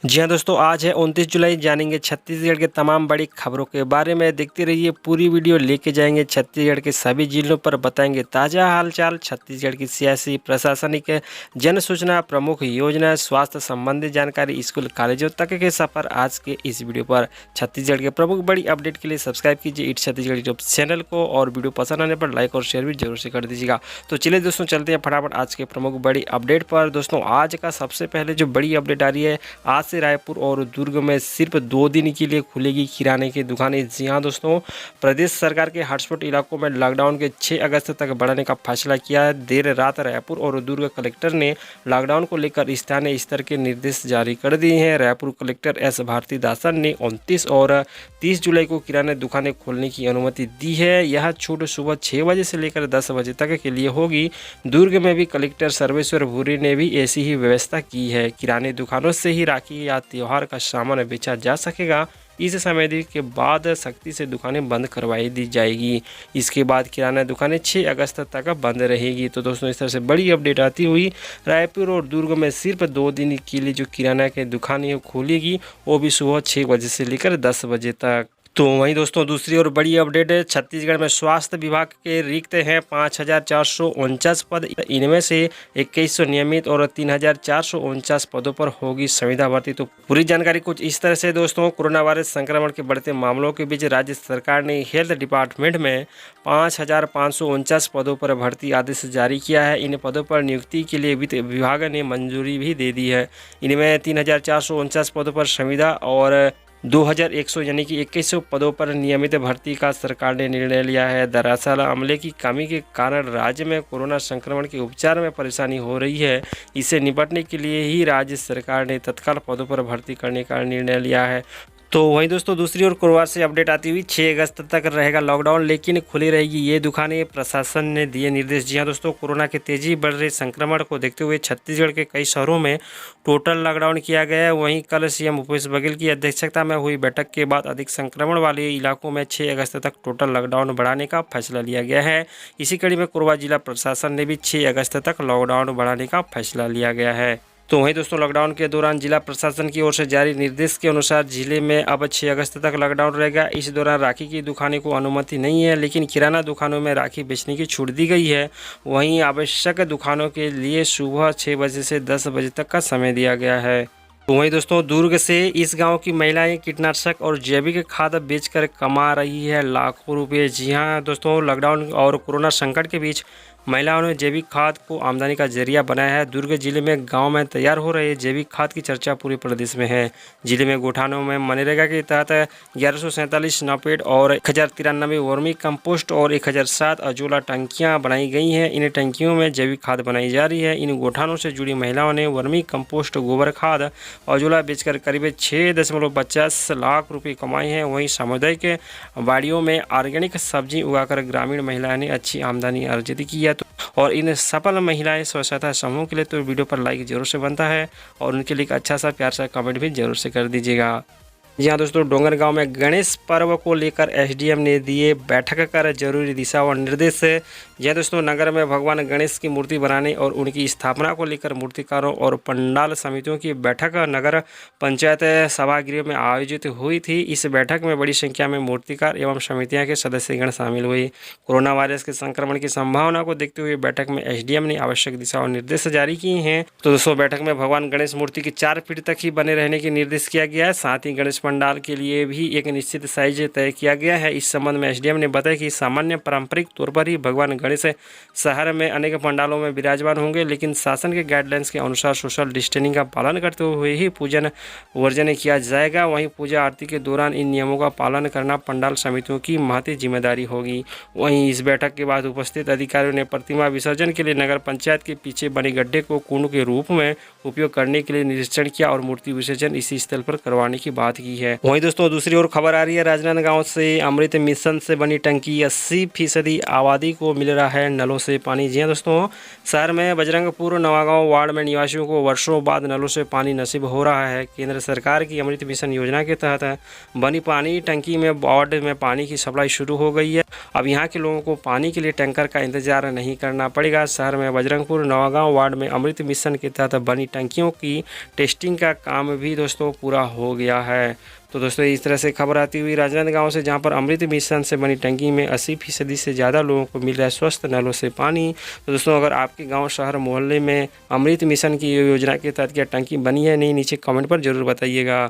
जी हाँ दोस्तों, आज है 29 जुलाई। जानेंगे छत्तीसगढ़ के तमाम बड़ी खबरों के बारे में। देखते रहिए, पूरी वीडियो लेके जाएंगे छत्तीसगढ़ के सभी जिलों पर, बताएंगे ताज़ा हालचाल, छत्तीसगढ़ की सियासी, प्रशासनिक, जन सूचना, प्रमुख योजना, स्वास्थ्य संबंधी जानकारी, स्कूल कॉलेजों तक के सफर आज के इस वीडियो पर। छत्तीसगढ़ के प्रमुख बड़ी अपडेट के लिए सब्सक्राइब कीजिए इट छत्तीसगढ़ यूट्यूब चैनल को, और वीडियो पसंद आने पर लाइक और शेयर भी जरूर से कर दीजिएगा। तो चलिए दोस्तों, चलते हैं फटाफट आज के प्रमुख बड़ी अपडेट पर। दोस्तों, आज का सबसे पहले जो बड़ी अपडेट आ रही है, आज से रायपुर और दुर्ग में सिर्फ 2 दिन के लिए खुलेगी किराने की दुकानें। जी हां दोस्तों, प्रदेश सरकार के हॉटस्पॉट इलाकों में लॉकडाउन के 6 अगस्त तक बढ़ाने का फैसला किया है। देर रात रायपुर और दुर्ग कलेक्टर ने लॉकडाउन को लेकर स्थानीय स्तर के निर्देश जारी कर दिए हैं। रायपुर कलेक्टर एस भारतीदासन ने 29 और 30 जुलाई को किराने दुकानें खोलने की अनुमति दी है। यह छूट सुबह 6 बजे से लेकर 10 बजे तक के लिए होगी। दुर्ग में भी कलेक्टर सर्वेश्वर भूरी ने भी ऐसी ही व्यवस्था की है। किराने दुकानों से ही राखी या त्योहार का सामान बेचा जा सकेगा। इस समय के बाद सख्ती से दुकानें बंद करवाई दी जाएगी। इसके बाद किराना दुकानें 6 अगस्त तक बंद रहेगी। तो दोस्तों, इस तरह से बड़ी अपडेट आती हुई रायपुर और दुर्ग में सिर्फ 2 दिन के लिए जो किराना की दुकानें खुलेगी, वो भी सुबह 6 बजे से लेकर 10 बजे तक। तो वहीं दोस्तों, दूसरी और बड़ी अपडेट है, छत्तीसगढ़ में स्वास्थ्य विभाग के रिक्त हैं 5,449 पद। इनमें से 2100 नियमित और 3,449 पदों पर होगी संविदा भर्ती। तो पूरी जानकारी कुछ इस तरह से दोस्तों, कोरोना वायरस संक्रमण के बढ़ते मामलों के बीच राज्य सरकार ने हेल्थ डिपार्टमेंट में 5,549 पदों पर भर्ती आदेश जारी किया है। इन पदों पर नियुक्ति के लिए वित्त विभाग ने मंजूरी भी दे दी है। इनमें 3,449 पदों पर संविदा और 2,100 यानी कि 2100 पदों पर नियमित भर्ती का सरकार ने निर्णय लिया है। दरअसल अमले की कमी के कारण राज्य में कोरोना संक्रमण के उपचार में परेशानी हो रही है। इससे निपटने के लिए ही राज्य सरकार ने तत्काल पदों पर भर्ती करने का निर्णय लिया है। तो वहीं दोस्तों, दूसरी ओर कोरबा से अपडेट आती हुई, 6 अगस्त तक रहेगा लॉकडाउन, लेकिन खुली रहेगी ये दुकानें, प्रशासन ने दिए निर्देश। जी हां दोस्तों, कोरोना के तेजी बढ़ रहे संक्रमण को देखते हुए छत्तीसगढ़ के कई शहरों में टोटल लॉकडाउन किया गया है। वहीं कल सीएम भूपेश बघेल की अध्यक्षता में हुई बैठक के बाद अधिक संक्रमण वाले इलाकों में 6 अगस्त तक टोटल लॉकडाउन बढ़ाने का फैसला लिया गया है। इसी कड़ी में कोरबा जिला प्रशासन ने भी 6 अगस्त तक लॉकडाउन बढ़ाने का फैसला लिया गया है। तो वहीं दोस्तों, लॉकडाउन के दौरान जिला प्रशासन की ओर से जारी निर्देश के अनुसार जिले में अब 6 अगस्त तक लॉकडाउन रहेगा। इस दौरान राखी की दुकानें को अनुमति नहीं है, लेकिन किराना दुकानों में राखी बेचने की छूट दी गई है। वहीं आवश्यक दुकानों के लिए सुबह 6 बजे से 10 बजे तक का समय दिया गया है। तो वहीं दोस्तों, दुर्ग से इस गांव की महिलाएं कीटनाशक और जैविक खाद बेचकर कमा रही है लाखों रुपए। जी हां दोस्तों, लॉकडाउन और कोरोना संकट के बीच महिलाओं ने जैविक खाद को आमदनी का जरिया बनाया है। दुर्ग जिले में गांव में तैयार हो रहे जैविक खाद की चर्चा पूरे प्रदेश में है। जिले में गोठानों में मनरेगा के तहत 1147 नापेड और 1093 वर्मी कंपोस्ट और 1007 अजोला टंकियां बनाई गई हैं। इन टंकियों में जैविक खाद बनाई जा रही है। इन गोठानों से जुड़ी महिलाओं ने वर्मी कंपोस्ट, गोबर खाद, अजोला बेचकर करीब 6.50 लाख रुपये कमाए हैं। वहीं सामुदायिक बाड़ियों में ऑर्गेनिक सब्जी उगाकर ग्रामीण महिलाओं ने अच्छी आमदनी अर्जित की है। और इन सफल महिलाएं स्व सहायता समूह के लिए तो वीडियो पर लाइक जरूर से बनता है, और उनके लिए अच्छा सा प्यार सा कमेंट भी जरूर से कर दीजिएगा। जी हाँ दोस्तों, डोंगरगांव में गणेश पर्व को लेकर एसडीएम ने दिए बैठक कर जरूरी दिशा व निर्देश। जी दोस्तों, नगर में भगवान गणेश की मूर्ति बनाने और उनकी स्थापना को लेकर मूर्तिकारों और पंडाल समितियों की बैठक नगर पंचायत सभागृह में आयोजित हुई थी। इस बैठक में बड़ी संख्या में मूर्तिकार एवं समितियों के सदस्यगण शामिल हुए। कोरोना वायरस के संक्रमण की संभावना को देखते हुए बैठक में एसडीएम ने आवश्यक दिशा और निर्देश जारी किए हैं। तो दोस्तों, बैठक में भगवान गणेश मूर्ति की 4 फीट तक ही बने रहने के निर्देश किया गया है। साथ ही गणेश पंडाल के लिए भी एक निश्चित साइज तय किया गया है। इस संबंध में एसडीएम ने बताया कि सामान्य पारंपरिक तौर पर ही भगवान गणेश शहर में अनेक पंडालों में विराजमान होंगे, लेकिन शासन के गाइडलाइंस के अनुसार सोशल डिस्टेंसिंग का पालन करते हुए ही पूजन वर्जन किया जाएगा। वहीं पूजा आरती के दौरान इन नियमों का पालन करना पंडाल समितियों की महती जिम्मेदारी होगी। वहीं इस बैठक के बाद उपस्थित अधिकारियों ने प्रतिमा विसर्जन के लिए नगर पंचायत के पीछे बने गड्ढे को कुंड के रूप में उपयोग करने के लिए निरीक्षण किया और मूर्ति विसर्जन इसी स्थल पर करवाने की बात की है। वहीं दोस्तों, दूसरी ओर खबर आ रही है, राजनांदगांव से अमृत मिशन से बनी टंकी 80% आबादी को मिल रहा है नलों से पानी। जी हाँ दोस्तों, शहर में बजरंगपुर नवागांव वार्ड में निवासियों को वर्षों बाद नलों से पानी नसीब हो रहा है। केंद्र सरकार की अमृत मिशन योजना के तहत बनी पानी टंकी में वार्ड में पानी की सप्लाई शुरू हो गई है। अब यहाँ के लोगों को पानी के लिए टैंकर का इंतजार नहीं करना पड़ेगा। शहर में बजरंगपुर नवागांव वार्ड में अमृत मिशन के तहत बनी टंकियों की टेस्टिंग का काम भी दोस्तों पूरा हो गया है। तो दोस्तों इस तरह से खबर आती हुई राजनांदगांव से, जहां पर अमृत मिशन से बनी टंकी में 80% से ज़्यादा लोगों को मिल रहा है स्वस्थ नलों से पानी। तो दोस्तों अगर आपके गांव, शहर, मोहल्ले में अमृत मिशन की योजना के तहत क्या टंकी बनी है नहीं, नीचे कमेंट पर जरूर बताइएगा।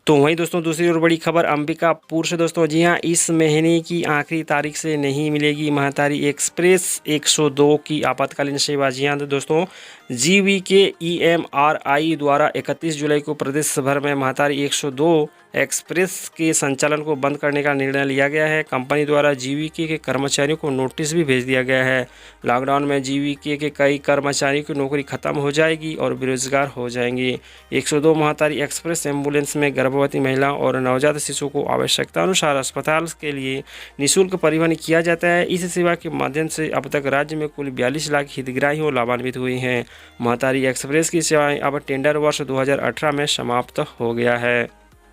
तो वहीं दोस्तों दूसरी और बड़ी खबर अंबिकापुर से दोस्तों, जी हाँ, इस महीने की आखिरी तारीख से नहीं मिलेगी महतारी एक्सप्रेस 102 की आपातकालीन सेवा। जी हाँ दोस्तों, जीवीके EMRI द्वारा 31 जुलाई को प्रदेश भर में महतारी 102 एक्सप्रेस के संचालन को बंद करने का निर्णय लिया गया है। कंपनी द्वारा जीवीके के कर्मचारियों को नोटिस भी भेज दिया गया है। लॉकडाउन में जीवीके के कई कर्मचारियों की नौकरी खत्म हो जाएगी और बेरोजगार हो जाएंगे। 102 महतारी एक्सप्रेस एम्बुलेंस में गर्भवती महिला और नवजात शिशु को आवश्यकता अनुसार अस्पताल के लिए निःशुल्क परिवहन किया जाता है। इस सेवा के माध्यम से अब तक राज्य में कुल 42 लाख हितग्राही लाभान्वित हुए हैं। महतारी एक्सप्रेस की सेवाएं अब टेंडर वर्ष 2018 में समाप्त हो गया है।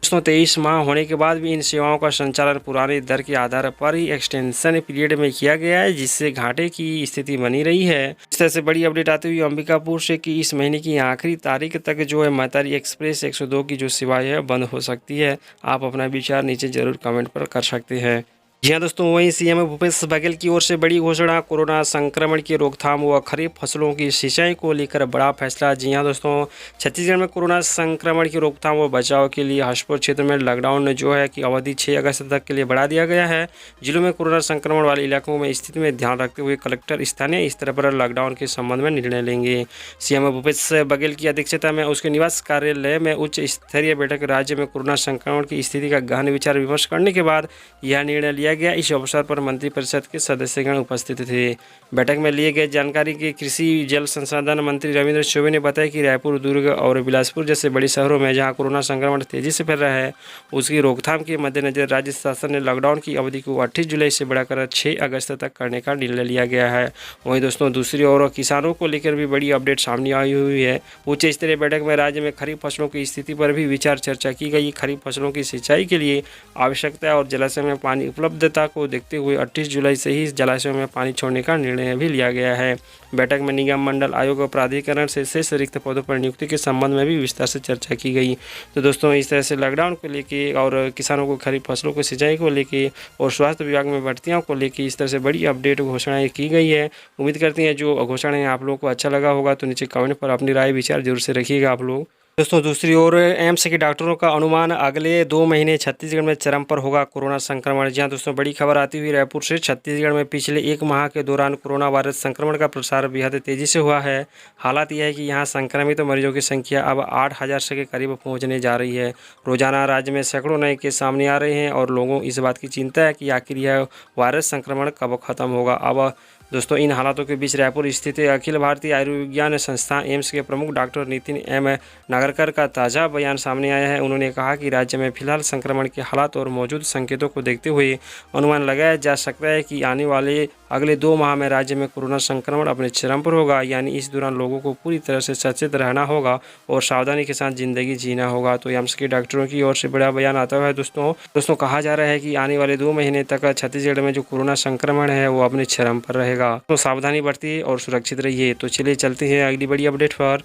दोस्तों 23 माह होने के बाद भी इन सेवाओं का संचालन पुराने दर के आधार पर ही एक्सटेंशन पीरियड में किया गया है, जिससे घाटे की स्थिति बनी रही है। इस तरह से बड़ी अपडेट आती हुई अंबिकापुर से कि इस महीने की आखिरी तारीख तक जो है महतारी एक्सप्रेस 102 की जो सेवाएं है बंद हो सकती है। आप अपना विचार नीचे जरूर कमेंट पर कर सकते हैं। जी हाँ दोस्तों, वहीं सीएम भूपेश बघेल की ओर से बड़ी घोषणा, कोरोना संक्रमण की रोकथाम व खरीफ फसलों की सिंचाई को लेकर बड़ा फैसला। जी हाँ दोस्तों, छत्तीसगढ़ में कोरोना संक्रमण की रोकथाम व बचाव के लिए हॉटस्पॉट क्षेत्र में लॉकडाउन जो है कि अवधि 6 अगस्त तक के लिए बढ़ा दिया गया है। जिलों में कोरोना संक्रमण वाले इलाकों में स्थिति में ध्यान रखते हुए कलेक्टर स्थानीय स्तर पर लॉकडाउन के संबंध में निर्णय लेंगे। सीएम भूपेश बघेल की अध्यक्षता में उसके निवास कार्यालय में उच्च स्तरीय बैठक राज्य में कोरोना संक्रमण की स्थिति का गहन विचार विमर्श करने के बाद यह निर्णय लिया गया। इस अवसर पर मंत्रिपरिषद के सदस्यगण उपस्थित थे। बैठक में लिए गए जानकारी के कृषि जल संसाधन मंत्री रविंद्र चौबे ने बताया कि रायपुर, दुर्ग और बिलासपुर जैसे बड़े शहरों में जहां कोरोना संक्रमण तेजी से फैल रहा है, उसकी रोकथाम के मद्देनजर राज्य शासन ने लॉकडाउन की अवधि को 28 जुलाई से बढ़ाकर 6 अगस्त तक करने का निर्णय लिया गया है। वहीं दोस्तों दूसरी ओर किसानों को लेकर भी बड़ी अपडेट सामने आई हुई है। उच्च स्तरीय बैठक में राज्य में खरीफ फसलों की स्थिति पर भी विचार चर्चा की गई। खरीफ फसलों की सिंचाई के लिए आवश्यकता और जलाशय में पानी उपलब्धता को देखते हुए 28 जुलाई से ही जलाशयों में पानी छोड़ने का निर्णय भी लिया गया है। बैठक में निगम, मंडल, आयोग और प्राधिकरण से शेष रिक्त पदों पर नियुक्ति के संबंध में भी विस्तार से चर्चा की गई। तो दोस्तों इस तरह से लॉकडाउन को लेके और किसानों को खरीफ फसलों को सिंचाई को लेके और स्वास्थ्य विभाग में भर्तियों को लेके इस तरह से बड़ी अपडेट घोषणाएं की गई है। उम्मीद करते हैं जो घोषणाएं आप लोगों को अच्छा लगा होगा, तो नीचे कमेंट पर अपनी राय विचार जरूर से रखिएगा आप लोग। दोस्तों दूसरी ओर एम्स के डॉक्टरों का अनुमान, अगले 2 महीने छत्तीसगढ़ में चरम पर होगा कोरोना संक्रमण। जहां दोस्तों बड़ी खबर आती हुई रायपुर से, छत्तीसगढ़ में पिछले 1 माह के दौरान कोरोना वायरस संक्रमण का प्रसार बेहद तेजी से हुआ है। हालात यह है कि यहां संक्रमित मरीजों की संख्या अब 8,000 से के करीब पहुंचने जा रही है। रोजाना राज्य में सैकड़ों नए केस सामने आ रहे हैं और लोगों इस बात की चिंता है कि आखिर यह वायरस संक्रमण कब खत्म होगा। अब दोस्तों इन हालातों के बीच रायपुर स्थित अखिल भारतीय आयुर्विज्ञान संस्थान एम्स के प्रमुख डॉक्टर नितिन एम नागरकर का ताज़ा बयान सामने आया है। उन्होंने कहा कि राज्य में फिलहाल संक्रमण के हालात और मौजूद संकेतों को देखते हुए अनुमान लगाया जा सकता है कि आने वाले अगले 2 माह में राज्य में कोरोना संक्रमण अपने चरम पर होगा। यानी इस दौरान लोगों को पूरी तरह से सचेत रहना होगा और सावधानी के साथ जिंदगी जीना होगा। तो एम्स के डॉक्टरों की ओर से बड़ा बयान आता हुआ है। दोस्तों कहा जा रहा है कि आने वाले 2 महीने तक छत्तीसगढ़ में जो कोरोना संक्रमण है वो अपने चरम पर रहेगा। तो सावधानी बरतिए और सुरक्षित रहिए। तो चलिए चलते हैं अगली बड़ी अपडेट पर।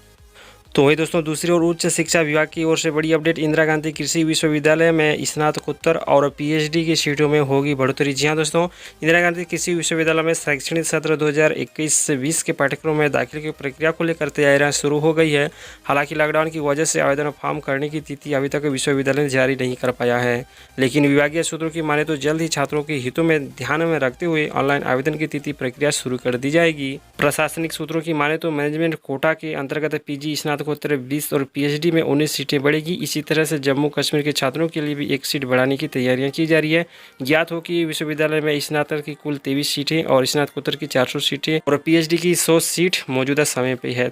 तो वही दोस्तों दूसरी ओर उच्च शिक्षा विभाग की ओर से बड़ी अपडेट, इंदिरा गांधी कृषि विश्वविद्यालय में स्नातकोत्तर और पीएचडी की सीटों में होगी बढ़ोतरी। जी हाँ दोस्तों, इंदिरा गांधी कृषि विश्वविद्यालय में शैक्षणिक सत्र 2021-20 के पाठ्यक्रम में दाखिले की प्रक्रिया को लेकर तैयारियां शुरू हो गई है। हालांकि लॉकडाउन की वजह से आवेदन फॉर्म करने की तिथि अभी तक विश्वविद्यालय जारी नहीं कर पाया है, लेकिन विभागीय सूत्रों की माने तो जल्द ही छात्रों के हितों में ध्यान में रखते हुए ऑनलाइन आवेदन की तिथि प्रक्रिया शुरू कर दी जाएगी। प्रशासनिक सूत्रों की माने तो मैनेजमेंट कोटा के अंतर्गत पीजी स्नातकोत्तर 20 और पीएचडी में 19 सीटें बढ़ेगी। इसी तरह से जम्मू कश्मीर के छात्रों के लिए भी 1 सीट बढ़ाने की तैयारियां की जा रही है। ज्ञात हो कि विश्वविद्यालय में स्नातक की कुल 23 सीटें और स्नातकोत्तर की 400 सीटें और पीएचडी की 100 सीट मौजूदा समय पे है।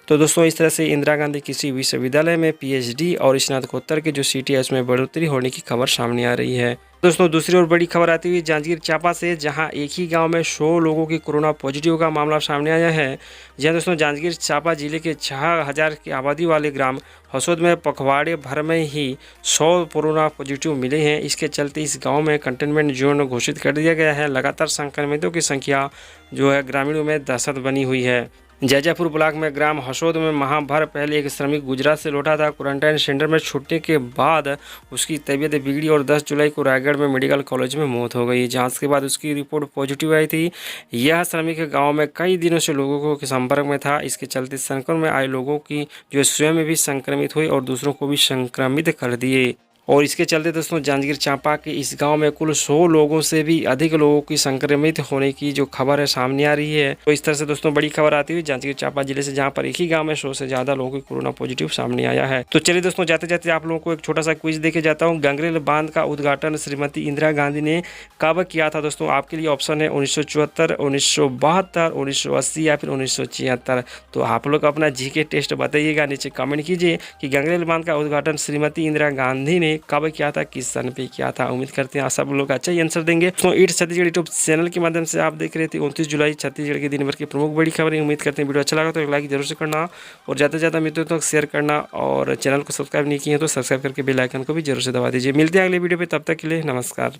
तो दोस्तों इस तरह से इंदिरा गांधी कृषि विश्वविद्यालय में पीएचडी और स्नातकोत्तर की जो सीटें है उसमें बढ़ोतरी होने की खबर सामने आ रही है। दोस्तों दूसरी ओर बड़ी खबर आती हुई जांजगीर चांपा से, जहां एक ही गांव में 100 लोगों की कोरोना पॉजिटिव का मामला सामने आया है। जी दोस्तों, जांजगीर चांपा जिले के 6000 की आबादी वाले ग्राम हसोद में पखवाड़े भर में ही 100 कोरोना पॉजिटिव मिले हैं। इसके चलते इस गांव में कंटेनमेंट जोन घोषित कर दिया गया है। लगातार संक्रमितों की संख्या जो है ग्रामीणों में दहशत बनी हुई है। जैजापुर ब्लॉक में ग्राम हसोद में माह भर पहले एक श्रमिक गुजरात से लौटा था। क्वारंटाइन सेंटर में छुट्टी के बाद उसकी तबीयत बिगड़ी और 10 जुलाई को रायगढ़ में मेडिकल कॉलेज में मौत हो गई। जांच के बाद उसकी रिपोर्ट पॉजिटिव आई थी। यह श्रमिक गांव में कई दिनों से लोगों के संपर्क में था। इसके चलते संक्रमण में आए लोगों की जो स्वयं भी संक्रमित हुए और दूसरों को भी संक्रमित कर दिए। और इसके चलते दोस्तों जांजगीर चांपा के इस गांव में कुल 100 लोगों से भी अधिक लोगों की संक्रमित होने की जो खबर है सामने आ रही है। तो इस तरह से दोस्तों बड़ी खबर आती हुई जांजगीर चांपा जिले से, जहां पर एक ही गांव में 100 से ज़्यादा लोगों की कोरोना पॉजिटिव सामने आया है। तो चलिए दोस्तों, जाते जाते आप लोगों को एक छोटा सा क्विज देके जाता हूँ। गंगरेल बांध का उद्घाटन श्रीमती इंदिरा गांधी ने कब किया था? दोस्तों आपके लिए ऑप्शन है 1974, 1972, 1980 या फिर 1976। तो आप लोग अपना जीके टेस्ट बताइएगा, नीचे कमेंट कीजिए कि गंगरेल बांध का उद्घाटन श्रीमती इंदिरा गांधी ने कब किया था, किस सन पे किया था। उम्मीद करते हैं आप सब लोग अच्छा ही आंसर देंगे। तो ईट छत्तीसगढ़ यूट्यूब चैनल के माध्यम से आप देख रहे थे 29 जुलाई छत्तीसगढ़ के दिन भर की प्रमुख बड़ी खबरें। उम्मीद करते हैं वीडियो अच्छा लगा तो एक लाइक जरूर से करना और ज़्यादा से ज़्यादा मित्रों तक शेयर करना, और चैनल को सब्सक्राइब नहीं किए तो सब्सक्राइब करके बेल आइकन को भी जरूर से दबा दीजिए। मिलते हैं अगले वीडियो पे, तब तक के लिए नमस्कार।